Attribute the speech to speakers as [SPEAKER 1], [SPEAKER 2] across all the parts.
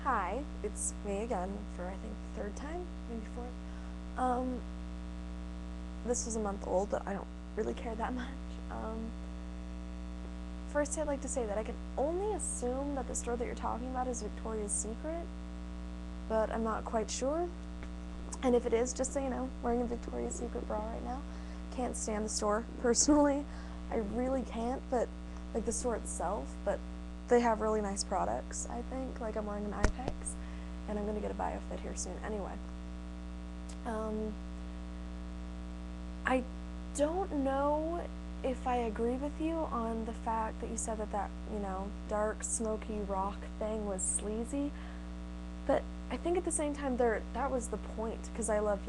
[SPEAKER 1] Hi, it's me again for I think the third time, maybe fourth. This was a month old, but I don't really care that much. First I'd like to say that I can only assume that the store that you're talking about is Victoria's Secret, but I'm not quite sure. And if it is, just so you know, wearing a Victoria's Secret bra right now. Can't stand the store, personally. I really can't, but, like, the store itself, but they have really nice products, I think. Like, I'm wearing an Ipex, and I'm gonna get a BioFit here soon. Anyway. I don't know if I agree with you on the fact that you said that, dark, smoky rock thing was sleazy, but I think at the same time that was the point, because I love,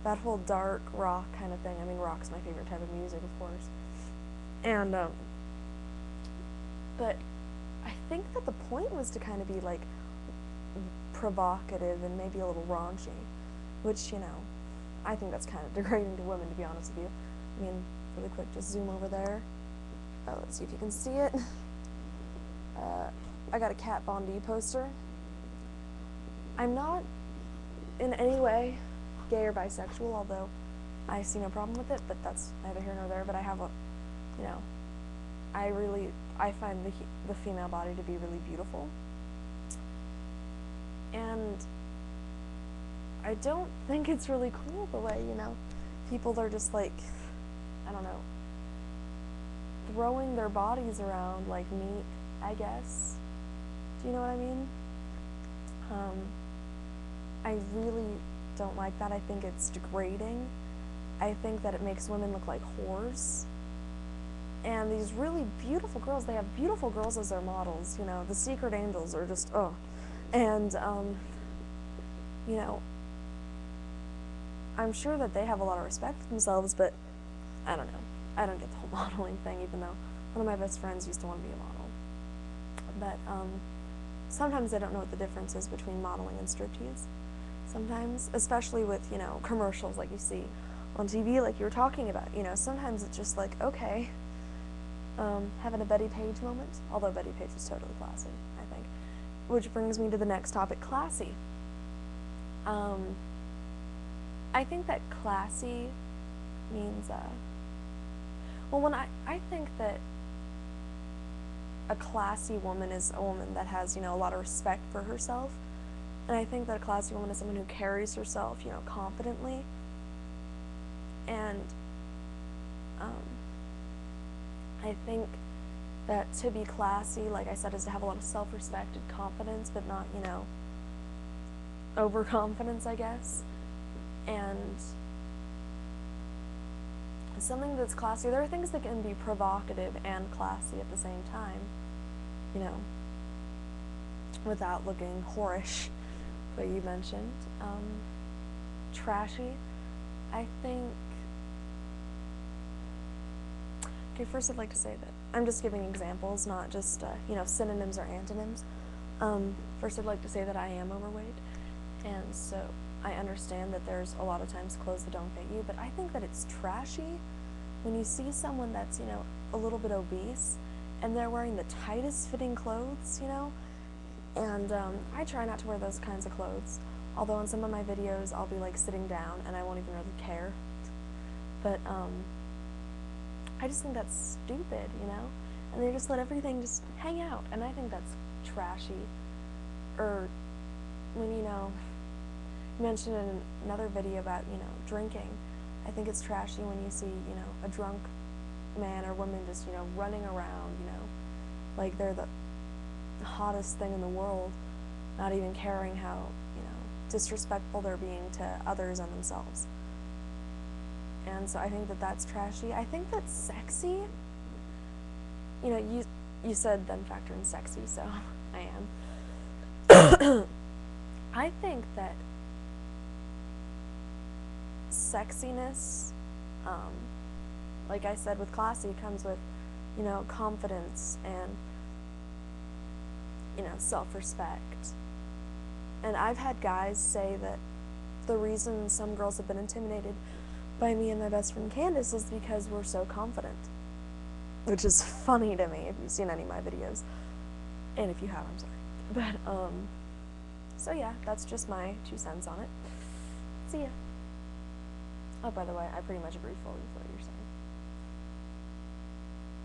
[SPEAKER 1] that whole dark rock kind of thing. I mean, rock's my favorite type of music, of course. And, but I think that the point was to kind of be, like, provocative and maybe a little raunchy, which, I think that's kind of degrading to women, to be honest with you. I mean, really quick, just zoom over there. Oh, let's see if you can see it. I got a Kat Von D poster. I'm not in any way gay or bisexual, although I see no problem with it, but that's neither here nor there. But I have I find the female body to be really beautiful. And I don't think it's really cool the way, people are just like, I don't know, throwing their bodies around like meat, I guess. Do you know what I mean? I really don't like that. I think it's degrading. I think that it makes women look like whores. And these really beautiful girls, they have beautiful girls as their models, the Secret Angels are just, oh. And, I'm sure that they have a lot of respect for themselves, but I don't know. I don't get the whole modeling thing, even though one of my best friends used to want to be a model. But sometimes I don't know what the difference is between modeling and striptease. Sometimes, especially with, commercials like you see on TV, like you were talking about, sometimes it's just like, okay, having a Betty Page moment, although Betty Page was totally classy, I think. Which brings me to the next topic, classy. I think that classy means, I think that a classy woman is a woman that has, a lot of respect for herself. And I think that a classy woman is someone who carries herself, confidently. And I think that to be classy, like I said, is to have a lot of self-respect and confidence, but not, overconfidence, I guess. And something that's classy, there are things that can be provocative and classy at the same time, without looking whorish, but you mentioned. Trashy, I think, okay, first I'd like to say that I'm just giving examples, not just, synonyms or antonyms. First I'd like to say that I am overweight, and so I understand that there's a lot of times clothes that don't fit you, but I think that it's trashy when you see someone that's, a little bit obese, and they're wearing the tightest fitting clothes, and I try not to wear those kinds of clothes, although in some of my videos I'll be like sitting down and I won't even really care, but I just think that's stupid, and they just let everything just hang out, and I think that's trashy. Or when, you mentioned in another video about, drinking, I think it's trashy when you see, a drunk man or woman just, running around, like they're the hottest thing in the world, not even caring how, disrespectful they're being to others and themselves. And so I think that that's trashy. I think that sexy, you said then factor in sexy, so I am. I think that sexiness, like I said with classy, comes with, confidence and, self-respect. And I've had guys say that the reason some girls have been intimidated by me and my best friend Candace is because we're so confident. Which is funny to me if you've seen any of my videos. And if you have, I'm sorry. But, So yeah, that's just my 2 cents on it. See ya. Oh, by the way, I pretty much agree fully with what you're saying.